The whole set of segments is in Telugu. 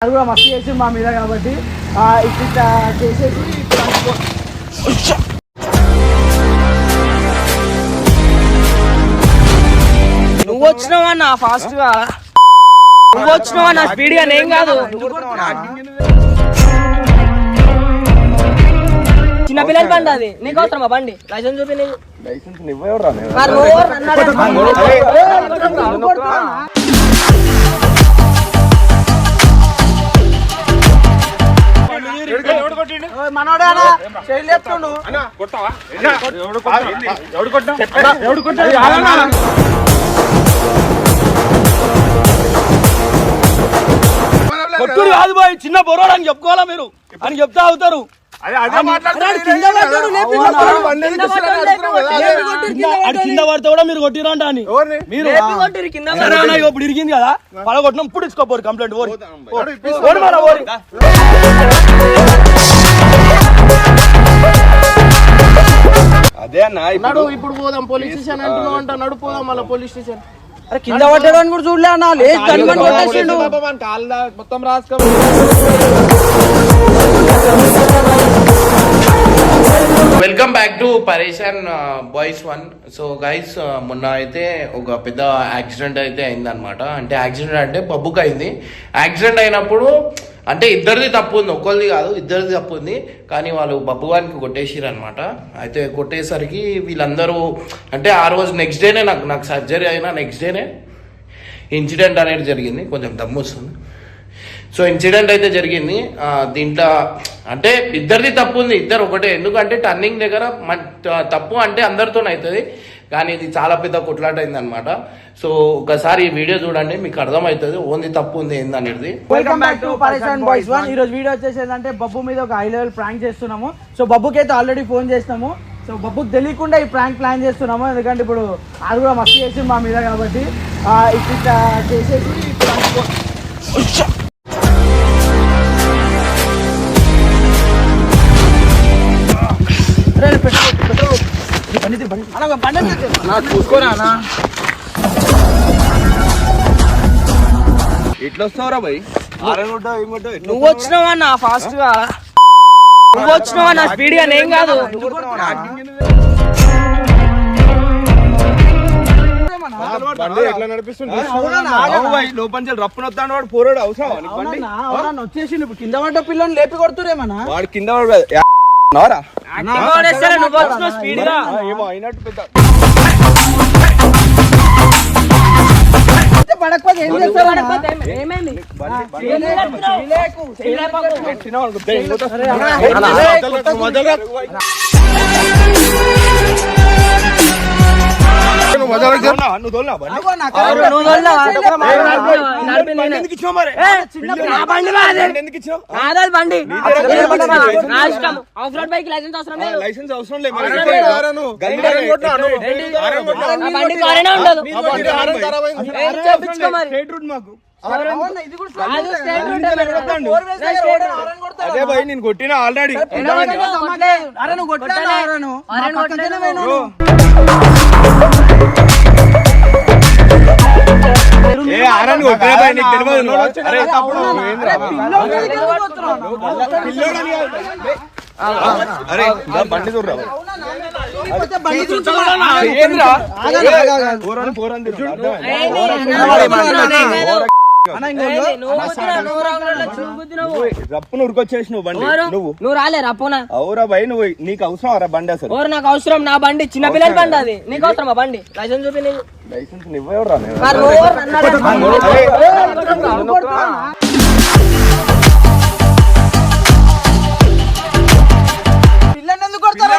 అది కూడా మస్తు చేసి మా మీద కాబట్టి ఇట్లా చేసేసి నువ్వు వచ్చినావా నా ఫాస్ట్ గా నువ్వు వచ్చినావా నా స్పీడ్ గా నేను కాదు చిన్న పిల్లల బండి అది నీకు అవసరమా బండి లైసెన్స్ చూపి కొట్టుడు కాదు బాయ్, చిన్న బొర్రాడు అని చెప్పుకోవాలా మీరు అని చెప్తా అవుతారు. కింద పడితే కూడా మీరు కొట్టిరంట అని మీరు ఇప్పుడు ఇరిగింది కదా పడగొట్టినాం. ఇప్పుడు ఇచ్చుకోపోరు కంప్లైంట్ అదే అన్న ఇప్పుడు పోదాం పోలీస్ స్టేషన్ అంటున్నావు అంట. నడుపోదాం మళ్ళీ పోలీస్ స్టేషన్. అరే కింద పట్టడానికి కూడా చూడలే అన్న. మొత్తం రాసుకో. వెల్కమ్ బ్యాక్ టు పరేషాన్ బాయ్స్ 1. సో గైస్ మొన్న అయితే ఒక పెద్ద యాక్సిడెంట్ అయితే అయిందనమాట. అంటే యాక్సిడెంట్ అంటే బబ్బుకి అయింది. యాక్సిడెంట్ అయినప్పుడు అంటే ఇద్దరిది తప్పు ఉంది, ఒక్కరిది కాదు, ఇద్దరిది తప్పు ఉంది. కానీ వాళ్ళు బబ్బు గారికి కొట్టేసిరు అనమాట. అయితే కొట్టేసరికి వీళ్ళందరూ అంటే ఆ రోజు నెక్స్ట్ డేనే నాకు సర్జరీ అయినా నెక్స్ట్ డేనే ఇన్సిడెంట్ అనేది జరిగింది. కొంచెం దమ్ము వస్తుంది. సో ఇన్సిడెంట్ అయితే జరిగింది. దీంట్లో అంటే ఇద్దరిది తప్పు ఉంది, ఇద్దరు ఒకటే. ఎందుకంటే టర్నింగ్ దగ్గర తప్పు అంటే అందరితో అవుతుంది, కానీ ఇది చాలా పెద్ద కొట్లాట అయింది అనమాట. సో ఒకసారి ఈ వీడియో చూడండి, మీకు అర్థమవుతుంది ఓన్లీ తప్పు ఉంది ఏందనేది. వెల్కమ్ బ్యాక్ టు పరేషాన్ బాయ్స్ 1. ఈ రోజు వీడియో వచ్చేసి ఏంటంటే బబ్బు మీద ఒక హై లెవెల్ ప్రాంక్ చేస్తున్నాము. సో బబ్బుకి అయితే ఆల్రెడీ ఫోన్ చేసినాము. సో బబ్బుకి తెలియకుండా ఈ ప్రాంక్ ప్లాన్ చేస్తున్నాము. ఎందుకంటే ఇప్పుడు అది కూడా మస్తు చేసి మా మీద కాబట్టి ఇట్లా చేసేసి చూసుకోరా ఎట్లా వస్తావురా భయ్? నువ్వు వచ్చినావా నా ఫాస్ట్ గా నువ్వు వచ్చినావా నా స్పీడ్ గా నేను కాదు ఎట్లా నడిపిస్తుంది లోపల రప్పున వస్తాడు వాడు పోరాడు. అవసరం వచ్చేసి ఇప్పుడు కింద పడ్డ పిల్లని లేపి కొడుతురేమన్నా వాడు కింద స్పీడ్ గా ఏమో అయినట్టు పెద్ద పడకపోతే ఏం చేస్తావు? ఏమైంది లైసెన్స్ అవసరం లేదు. అదే భయ్ నేను కొట్టిన ఆల్రెడీ. అరే బండి చూడరా రప్పును ఉరికొచ్చేసి నువ్వు బండి నువ్వు రాలే రప్పునా అవురా భయ్. నువ్వు నీకు అవసరం రా బండి? అసలు నాకు అవసరం. నా బండి చిన్న పిల్లల బండి అది నీకు అవసరం. బండి లైసెన్స్ చూపి లైసెన్స్ ఇవ్వరా? పిల్లని ఎందుకు కొడతారా?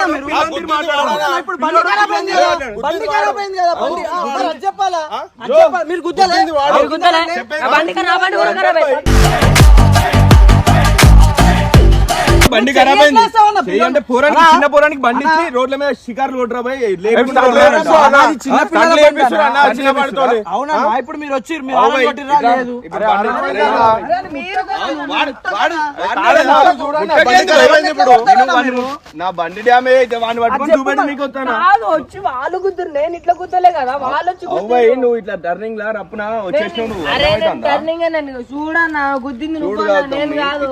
చెప్పాలా మీరు గుద్దలే బండి బండి ఖరాబ్ అయింది అంటే పోరానికి చిన్న పోరానికి బండి ఇచ్చి రోడ్ల మీద షికార్లు కొట్టరా పోయి అవునా ఇప్పుడు మీరు వచ్చి మీరు ఆమె కొట్టిర్రా? లేదు. నా బండి డ్యామేజ్ అయితే వాడిని పట్టుకొని చూపెట్టి నీకు వస్తాను. వచ్చి వాళ్ళు కుదురు నేను ఇట్లా కుదరలే కదా వాళ్ళు వచ్చి నువ్వు ఇట్లా టర్నింగ్ లా రప్పున వచ్చేసినావు నువ్వు. అరే టర్నింగ్ నేను చూడన్నా గుద్దింది నువ్వు నేను కాదు.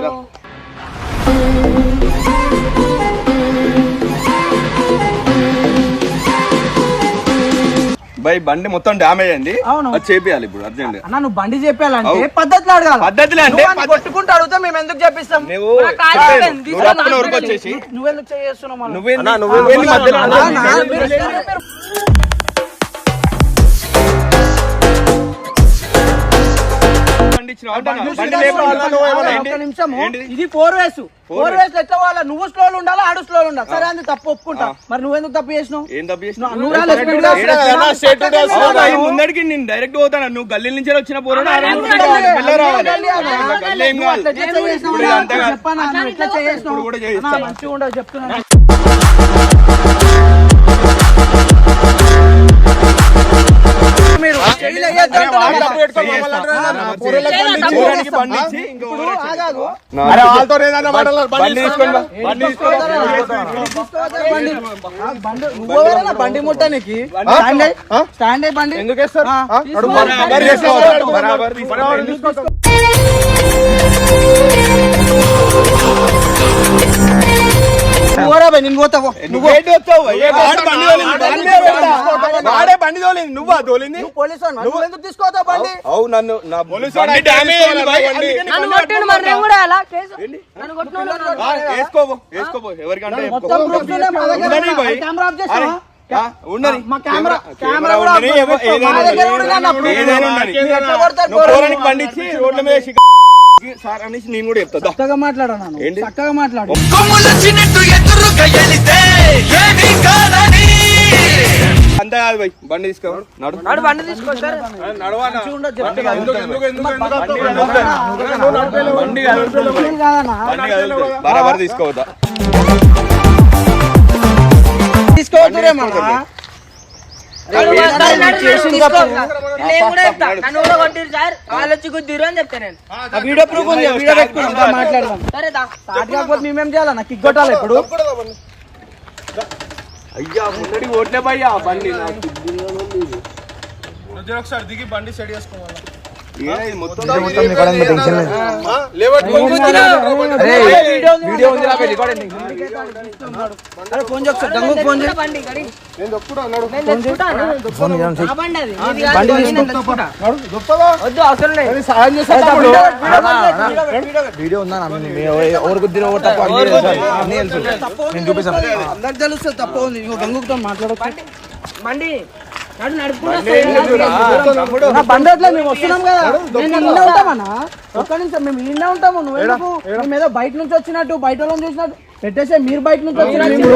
బై బండి మొత్తం డ్యామేజ్ అయింది. అవును. అది చేపియాలి ఇప్పుడు అర్జెంట్. అన్న నువ్వు బండి చెప్పాలంటే పద్ధతిలో అడగాలి. పద్ధతిలో అంటే కొట్టుకుంటూ అడుగుతా మేము ఎందుకు చెప్పిస్తాం? వచ్చేసి నువ్వెందుకు చేస్తున్నావు? ఇది 4 ways ఎట్లా వాళ్ళ నువ్వు స్లోలు ఉండాలా ఆడు స్లోలు ఉండాలి. సరే అది తప్పు ఒప్పుకుంటా. మరి నువ్వెందుకు తప్పు చేసినావు? ముందడికి నేను డైరెక్ట్ పోతాను. నువ్వు గల్లీ నుంచి వచ్చిన పోరాడు మంచిగా ఉండదు చెప్తున్నా. మీరు బండి ముట్టనికి స్టాండ్ అయ్యి బండి ఎందుకు వేస్తారు? నేను పోతావు వాడే బండి తోలింది నువ్వా తోలింది? పోలీసు ఎందుకు తీసుకోవద్దా బండి? అవు నన్ను వేసుకోబో ఎవరికంటే ఉండని మా కెమెరా పండించి రోడ్ల మీద సార్ అనేసి నేను కూడా చెప్తా. చక్కగా మాట్లాడాను. చక్కగా మాట్లాడు. అంతే కాదు బై బండి తీసుకో బండి తీసుకొస్తారు బరాబర్ తీసుకోవద్దా? తీసుకోవద్దురేమన్నా వీడియో ప్రూఫ్ ఉంది. వీడియో పెట్టుకున్నాం మాట్లాడదాం. కాకపోతే మేమేం చేయాలన్నా కిక్ కొట్టాలి ఇప్పుడు. అయ్యా ముందడి ఓట్లే భయ్యా బండి ఒకసారి దిగి బండి సెట్ చేసుకోవాలి. వీడియో ఉందా? ఎవరికి అందరికి తెలుస్తుంది తప్పు ఉంది. ఇంకో గంగుతో మాట్లాడచ్చు. బండి బండి అట్లా మేము వస్తున్నాం కదా. మేము ఉంటామన్నా. ఒక్క నిమిషం మేము ఈయనే ఉంటాము. నువ్వు ఎందుకు మేము ఏదో బయట నుంచి వచ్చినట్టు బయట వాళ్ళని చూసినట్టు పెట్టేసే మీరు బయట నుంచి వచ్చినట్టు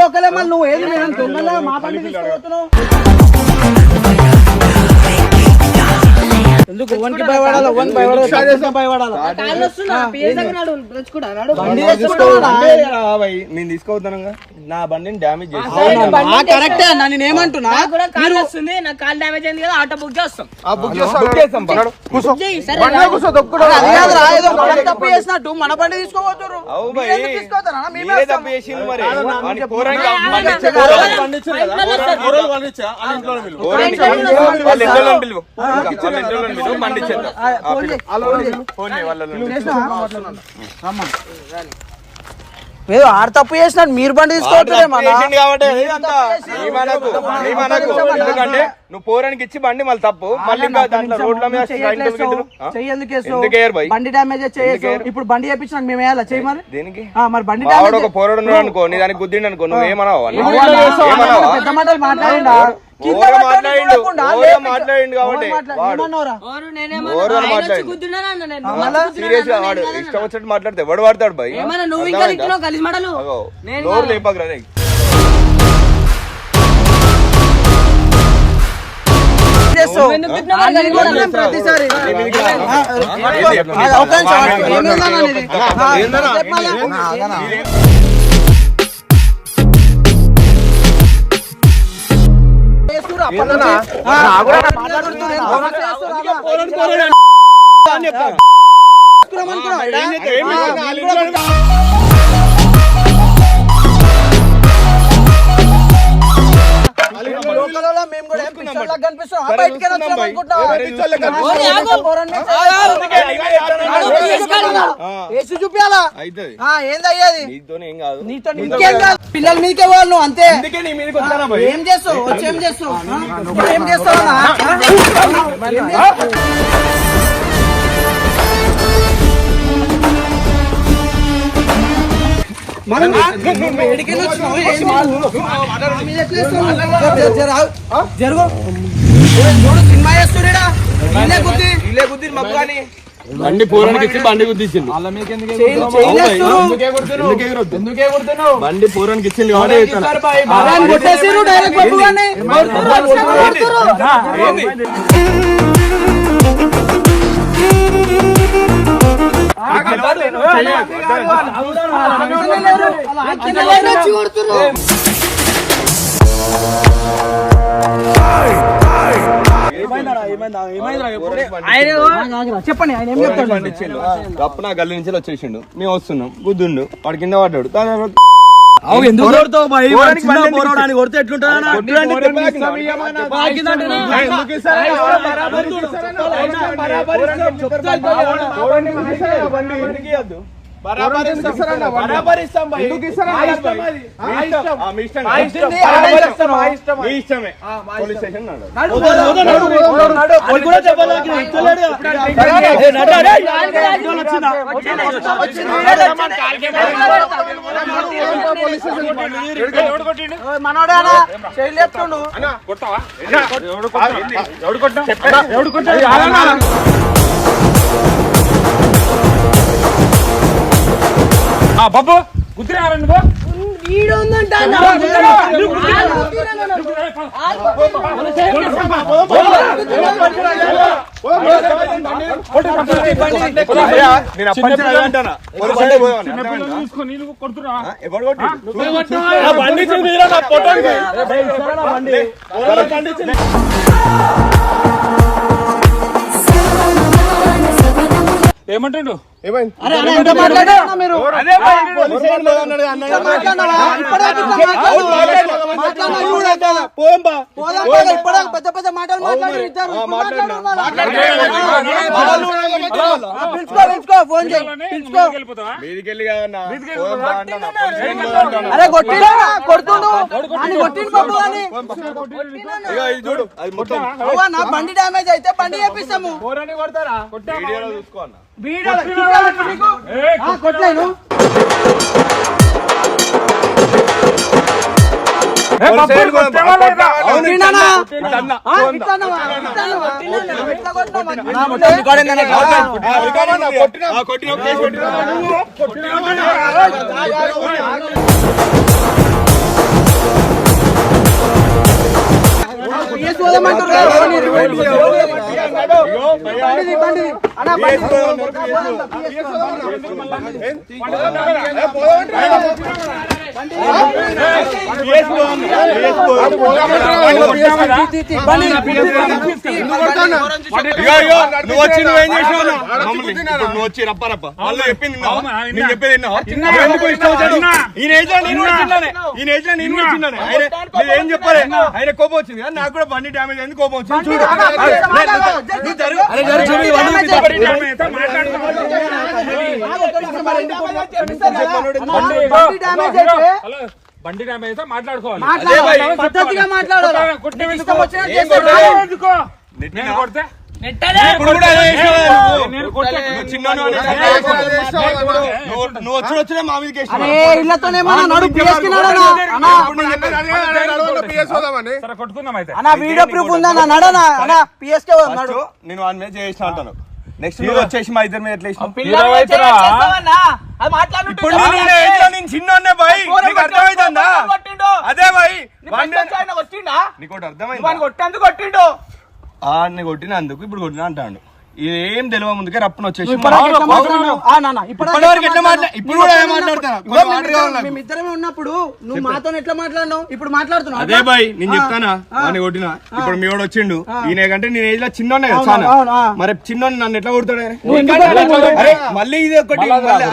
లోకలే మళ్ళీ నువ్వు ఏది మేము తొందరగా మా బండి తీసుకుపోతున్నావు. ఎందుకు ఓన్కి భయపడాలి? ఓన్ భయపడాలి. నేను తీసుకోవద్దాను నా బండిని డ్యామేజ్ చేసి కరెక్టే అన్న. నేను ఏమంటున్నా వస్తుంది నాకు కాల్ డ్యామేజ్ అయింది కదా ఆటో బుక్ చేస్తాం. తప్పు చేసినట్టు మన బండి తీసుకోబోతున్నారు. తప్పు చేసింది మరి బండి ఏదో ఆడ తప్పు చేసినట్టు మీరు బండి తీసుకోవట్లేదు. ఎందుకంటే నువ్వు పోరానికి ఇచ్చి బండి మళ్ళీ తప్పు మళ్ళీ దాంట్లో రోడ్ల మీద బండి డ్యామేజ్ చేయొచ్చు. ఇప్పుడు బండి చేయించిన మేము వేయాలా చేయి మరి దేనికి? మరి బండి ఒక పోరాడు అనుకో నీ దానికి గుద్దిండి అనుకో నువ్వు ఏమన్నావు? పెద్ద మాటలు మాట్లాడిండా? మాట్లాడిండు కాబట్టి సీరియస్ గా వాడు ఇష్టం వచ్చినట్టు మాట్లాడితే ఎవడు వాడతాడు భయ్. నోరు లేపకరా చేస్తావు ప్రతిసారి మేము కూడా కనిపిస్తున్నాం బయటకే చూపించాలా ఏంది అయ్యేది నీతో ఇంకేం కాదు పిల్లల మీదకే వాళ్ళు అంతే ఏం చేస్తావు వచ్చి ఏం చేస్తావు ఏం చేస్తావు జరుగు చూడు సినిమా చేస్తున్నా బండి పూరానికి ఇచ్చి బండి గుద్దించింది బండి పూరానికి ఇచ్చింది కొట్టేసారు డైరెక్ట్ పట్టుకోండి చెప్పండి ఆయన ఏం చెప్తాడు అప్పుడు గల్లి నుంచి వచ్చేసిండు మేము వస్తున్నాం గుద్దుండు వాడు కింద పడ్డాడు ఎందుకు కొడితే ఎట్లుంటా మనోడా చెయ్యలేపుతుండు బాబు గుర్తురారా నువ్వు ఏమంటాడు పెద్ద పెద్ద మాటలు ఫోన్ అరే కొట్టినా కొడుతుండు కొట్టిండు బాబు అని నా బండి డ్యామేజ్ అయితే బండి చేపిస్తాము కొట్టలేను నువ్వు వచ్చి నువ్వేం చేసావు నువ్వు వచ్చి రప్ప వాళ్ళు చెప్పింది నేను చెప్పేది ఏం చెప్పాలి ఆయన కోపం వచ్చింది కానీ నాకు కూడా బండి డ్యామేజ్ అయింది కోపం వచ్చింది బండి డ్యామేజ్ అయితే మాట్లాడుకోవాలి నువ్వు వచ్చిన మా మీద వీడియో ప్రూఫ్ ఉందా నడనా పిఎస్కే నేను వాడి మీద చేసిన అంటాను నెక్స్ట్ మీరు వచ్చేసి మా ఇద్దరి మీద ఎట్లా చిన్న బాయ్ నీకు అర్థమైందా అదే బాయ్ నీకు అర్థమైంది కొట్టేందుకు కొట్టిండు ఆడిని కొట్టినందుకు ఇప్పుడు కొట్టినా అంటాడు. ఏం తెలియ ముందుకే రప్పున వచ్చేసి మేమిద్దరమే ఉన్నప్పుడు నువ్వు మాతో ఎట్లా మాట్లాడినావు, ఇప్పుడు మాట్లాడుతున్నావు. అదే బాయ్ నేను చెప్తానా వాడిని కొట్టినా. ఇప్పుడు మీ వాడు వచ్చిండు, ఈయన కంటే నేను ఏజ్ లో చిన్నోనే కదా చాలా. మరి చిన్నోని నన్ను ఎట్లా కొడతాడు? మళ్ళీ ఇది ఒకటి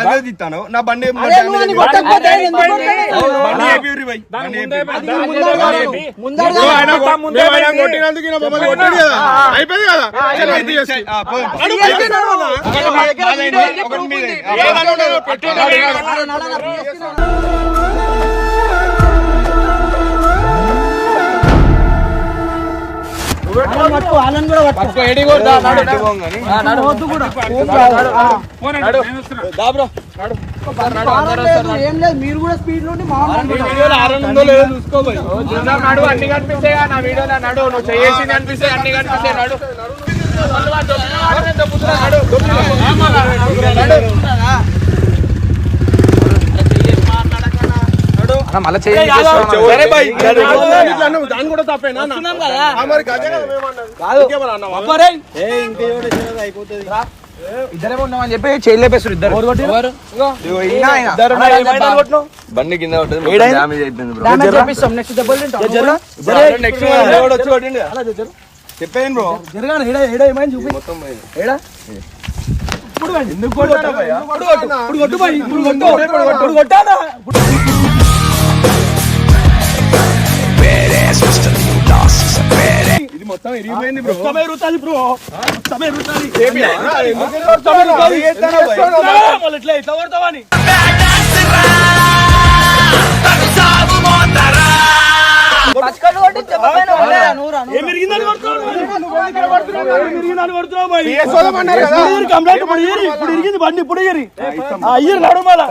అదే తిస్తాను నా బండి కొట్టినందుకు కొట్టాడు కదా, అయిపోయింది కదా. ఏం లేదు, మీరు కూడా స్పీడ్ లో అన్ని కనిపిస్తాయి నా వీడియోలో. నడు నువ్వు చేసి కనిపిస్తాయి, అన్ని కనిపిస్తాయి. నడు మళ్ళీ దాన్ని కూడా తప్పేనా? ఇద్దరే ఉన్నామని చెప్పి చేయలేపేస్తారు ఇద్దరు. బండి కింద చెప్పేది బ్రో. ఏమైంది చూపి ఏడా ఎందుకు కొట్టానా? ఇది మొత్తం ఇరిగిపోయింది బ్రో. ఎట్లా కొడతావని కంప్లైంట్ ఇప్పుడు ఇరిగింది బండి, ఇప్పుడు ఇయ్యి నడుమల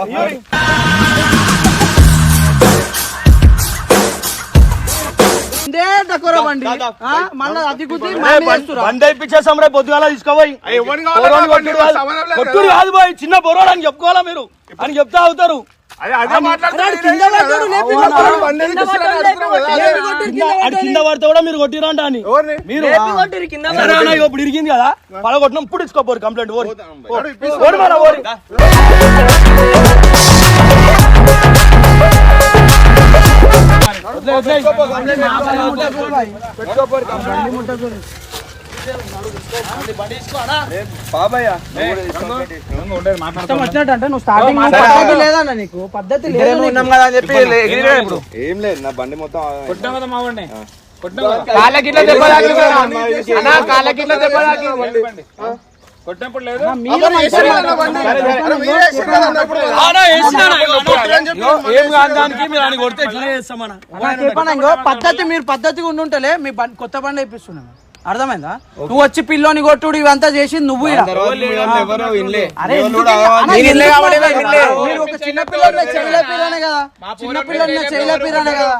బండి అయిపించేసాం రేపు పొద్దుగాల తీసుకోపోయి. కొట్టుడు కాదు బాయ్, చిన్న బొరోడు అని చెప్పుకోవాలా మీరు అని చెప్తా అవుతారు. కింద పడితే కూడా మీరు కొట్టిరంట అని మీరు ఇప్పుడు ఇరిగింది కదా, పడగొట్టినాం. ఇప్పుడు ఇచ్చుకోపోరు కంప్లైంట్. ఓడి మన ఓడి వచ్చినట్టు నువ్వు స్టార్టింగ్ లేదన్నా, నీకు పద్ధతి లేదు అని చెప్పి ఏం లేదు. నా బండి మొత్తం కొట్టినప్పుడు లేదు. పద్ధతి మీరు పద్ధతిగా ఉండుంటలే. మీ కొత్త బండి వేపిస్తున్నాను, అర్థమైందా? నువ్వు వచ్చి పిల్లోని కొట్టుడు ఇవంతా చేసి నువ్వు ఒక చిన్న పిల్లలు చెల్లె పిల్లనే కదా, చిన్న పిల్లలు చెల్లె పిల్లనే కదా.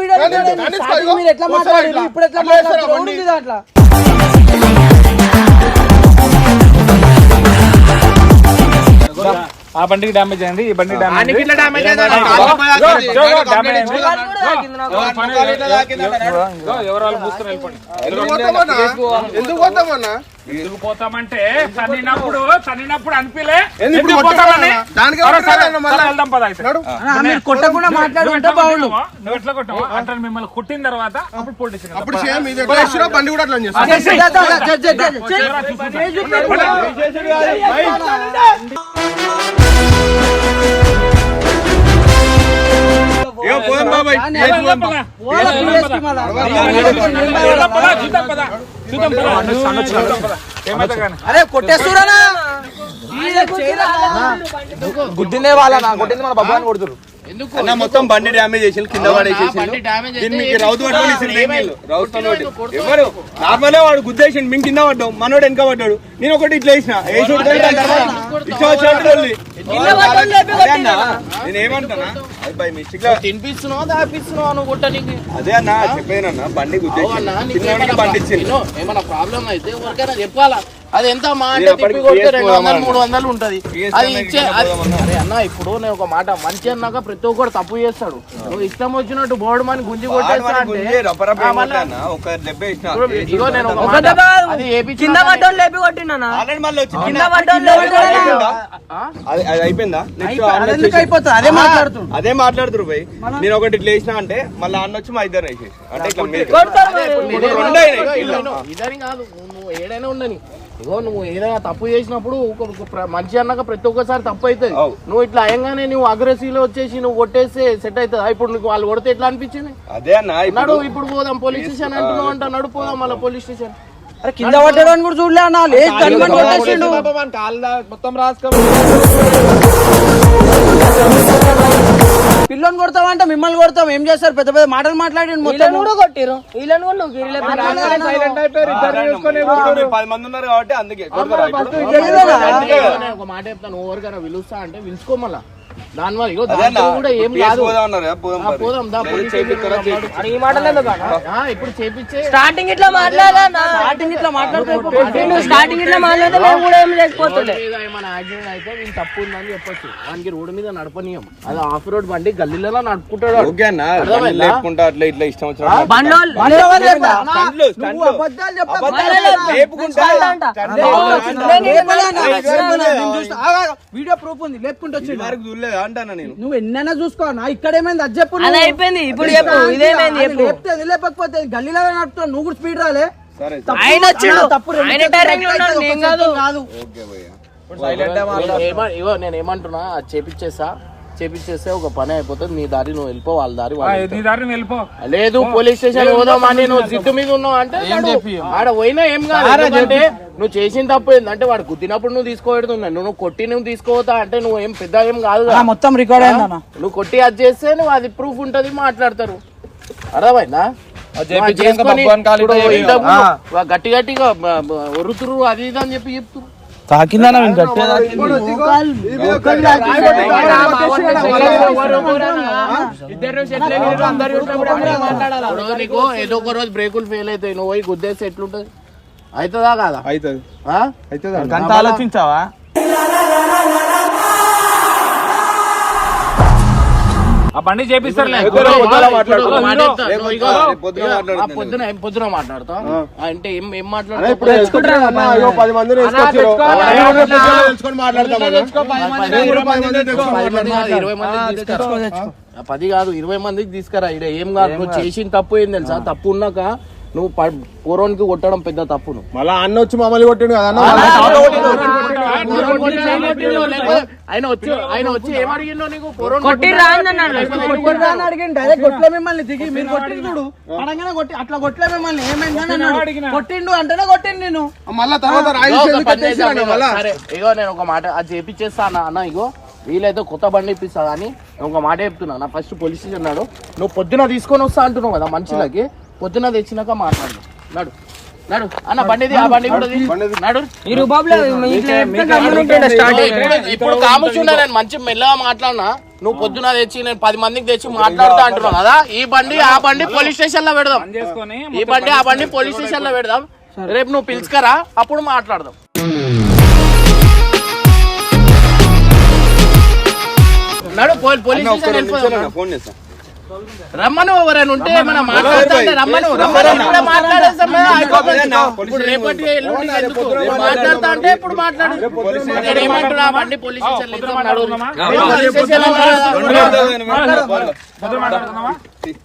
మీరు ఎట్లా మాట్లాడారు, ఇప్పుడు ఎట్లా మాట్లాడుతుంది దాంట్లో? ఆ బండికి డామేజ్ అయింది, ఈ బండి డామేజ్ ఎవరు పూసుకుని వెళ్ళిపోండి. ఎందుకు పోతామంటే తన్నినప్పుడు అనిపిలే వెళ్దాం పద. మీరు కొట్టకుండా మాట్లాడుకుంటే బాగుండు. నువ్వు ఎట్లా కొట్టావు అంటే మిమ్మల్ని కుట్టిన తర్వాత అప్పుడు పోలీసు బండి కూడా అట్లా అరే కొట్టేస్తున్నా గుద్దినే వాళ్ళ కొట్టింది మన బాబు అని కొడుతురు. మొత్తం బండి డ్యామేజ్ చేసి కింద పడేసేసి రౌతు ఎవరు నార్మల్ వాడు గుద్దేసి మేము కింద పడ్డాం, మనోడు వెనక పడ్డాడు. నేను ఒకటి ఇట్లా వేసిన నేను ఏమంటానా తినిపిస్తున్నావు దాపిస్తున్నావు నువ్వు కొట్టడానికి. అదే అన్న చెప్పానన్నా బండి గుద్దేసి బండి ఇచ్చింది. ఏమన్నా ప్రాబ్లం అయితే ఎవరికైనా చెప్పాలా, అది ఎంత మా అంటే తిప్పి కొడితే 200-300 ఉంటది. అది ఇచ్చే అరే అన్న, ఇప్పుడు నేను ఒక మాట, మంచి అన్నాక ప్రతి ఒక్కరు తప్పు చేస్తాడు. నువ్వు ఇష్టం వచ్చినట్టు బోర్డు మని గుంజి కొట్టేస్తా అంటే ఇగో నేను అది కింద పడ్డోళ్ళు లేపి కొట్టినా అయిపోయిందా? అదే మాట్లాడుతుంది. అదే మాట్లాడుతురు పోయి నేను ఒకటి ఇట్లా వేసినా అంటే మళ్ళీ అన్న వచ్చి మా ఇద్దరు వేసేసి అంటే ఇట్లా ఇదని కాదు, నువ్వు ఏడైనా ఉండని. ఇగో నువ్వు ఏదైనా తప్పు చేసినప్పుడు మంచి అన్నాక ప్రతి ఒక్కసారి తప్పు అవుతుంది. నువ్వు ఇట్లా అయ్యంగానే నువ్వు అగ్రెసివ్ లో వచ్చేసి నువ్వు కొట్టేస్తే సెట్ అవుతుంది. ఇప్పుడు నీకు వాళ్ళు కొడితే ఎట్లా అనిపించింది? అదే అన్న నడు ఇప్పుడు పోదాం పోలీస్ స్టేషన్ అంటున్నావు అంట, నడు పోదాం మళ్ళీ పోలీస్ స్టేషన్. అరే కింద పట్టడానికి కూడా చూడలే అన్న, మొత్తం రాసుకో. పిల్లని కొడతావంటే మిమ్మల్ని కొడతాం. ఏం చేస్తారు? పెద్ద పెద్ద మాటలు మాట్లాడి మొత్తం కూడా కొట్టిరు. వీళ్ళని కూడా నువ్వు సైలెంట్ అయిపోయారు. 10 మంది ఉన్నారు కాబట్టి అందుకే ఒక మాట చెప్తాను, ఎవరికైనా పిలుస్తా అంటే పిలుచుకో మళ్ళా. దానివల్ల ఇగో దాంట్లో కూడా ఏం కాదు. పోదాం దా పోలీస్ ఈ మాటలు ఇప్పుడు చేపించే స్టార్టింగ్ ఇట్లా మాట్లాడాలి. స్టార్టింగ్ ఇట్లా మాట్లాడితే మేము కూడా ఏం లేకపోతుండే. ఏమైనా యాక్సిడెంట్ అయితే వీళ్ళు తప్పు ఉందని చెప్పొచ్చు. వానికి రోడ్డు మీద నడపనీయం. అది ఆఫ్ రోడ్ బండి గల్లీలలో నడుపుకుంటాడు. ఓకే అన్న, లేపుకుంటా అట్లా ఇట్లా ఇష్టం వచ్చిన వీడియో ప్రూఫ్ ఉంది. లేపుకుంటూ వచ్చి చూడలేదా అంటానా నేను? నువ్వు ఎన్నైనా చూసుకో నా ఇక్కడ ఏమైంది అది చెప్పు. అది అయిపోయింది. ఇప్పుడు చెప్పు ఇదేమైంది చెప్పు. లేపితే అది లేకపోతే గల్లీలో నడుపుతావు. నువ్వు కూడా స్పీడ్ రాలే. ఆయన వచ్చాడు, ఆయన టైరింగ్ లో ఉన్నాడు, నేను కాదు. ఇగో నేను ఏమంటున్నా, అది చేపిచ్చేస్తే ఒక పని అయిపోతుంది. నీ దారి నువ్వు వెళ్ళిపో, వాళ్ళ దారి వెళ్ళిపో. లేదు పోలీస్ స్టేషన్ పోదామని నువ్వు జిద్దు మీద ఉన్నావు అంటే ఆడ పోయినా ఏం కాదు. ఎందుకంటే నువ్వు చేసిన తప్పు ఏంటంటే వాడు గుద్దినప్పుడు నువ్వు తీసుకోబెడుతున్నావు. నువ్వు కొట్టి నువ్వు తీసుకోవతా అంటే నువ్వు ఏం పెద్ద ఏం కాదు. మొత్తం రికార్డ్ అయిందన్న. నువ్వు కొట్టి అది చేస్తే నువ్వు అది ప్రూఫ్ ఉంటది, మాట్లాడతారు. అర్థమైందా? గట్టి గట్టిగా ఒరుతురు అది ఇది అని చెప్పి చెప్తురు. తాకిందన్నా నీకు ఏదో ఒక రోజు బ్రేకులు ఫెయిల్ అవుతాయి, నువ్వు పోయి గుద్దేస్తే ఎట్లుంటది? అవుతుందా కాదా? అవుతుంది. అంత ఆలోచించావా? ఆ బండి చేపిస్తారు. పొద్దున మాట్లాడతా అంటే ఏం మాట్లాడతా? 10 మంది 10 కాదు 20 మందికి తీసుకురా. ఇక్కడ ఏం కాదు, నువ్వు చేసిన తప్పు ఏం తెలుసా? తప్పు ఉన్నాక నువ్వు పూర్వానికి కొట్టడం పెద్ద తప్పును. మళ్ళా అన్న వచ్చి మమ్మల్ని కొట్టిండు కదా. ఆయన వచ్చి ఏమడిగిండో నీకు? కొట్లే మిమ్మల్ని దిగి మీరు కొట్టిండు చూడు, పడంగానే కొట్టి అట్లా కొట్లే మిమ్మల్ని. ఏమైందని కొట్టిండు అంటేనే కొట్టిండు నేను. మళ్ళా తర్వాత సరే ఇగో నేను ఒక మాట, అది చేపించేస్తా అన్న. ఇగో వీలైతే కొత్త బండి ఇప్పిస్తా కానీ ఒక మాట చెప్తున్నా. నా ఫస్ట్ పోలీస్ స్టేషన్ నాడు నువ్వు పొద్దున తీసుకొని వస్తా అంటున్నావు కదా మనుషులకి. పొద్దున తెచ్చినాక మాట్లాడు. నడు నడు అన్న, బండిది ఆ బండి కూడా నడు. ఇప్పుడు కాముచున్నా నేను మంచి మెల్లగా మాట్లాడినా. నువ్వు పొద్దున తెచ్చి నేను 10 మందికి తెచ్చి మాట్లాడుతా అంటున్నావు కదా. ఈ బండి ఆ బండి పోలీస్ స్టేషన్ లో పెడదాం. ఈ బండి ఆ బండి పోలీస్ స్టేషన్ లో పెడదాం. రేపు నువ్వు పిలుచుకరా, అప్పుడు మాట్లాడదాం. నడు పోలీస్ స్టేషన్ వెళ్ళిపోదాం. ఫోన్ చేస్తా. రమ్మను, ఎవరైనా ఉంటే మనం మాట్లాడుతా అంటే రమ్మను. మాట్లాడేస్తాం. ఇప్పుడు రేపటి మాట్లాడతా అంటే ఇప్పుడు మాట్లాడు. ఏమంటున్నా బండి పోలీస్ స్టేషన్ మాట్లాడుతున్నావా?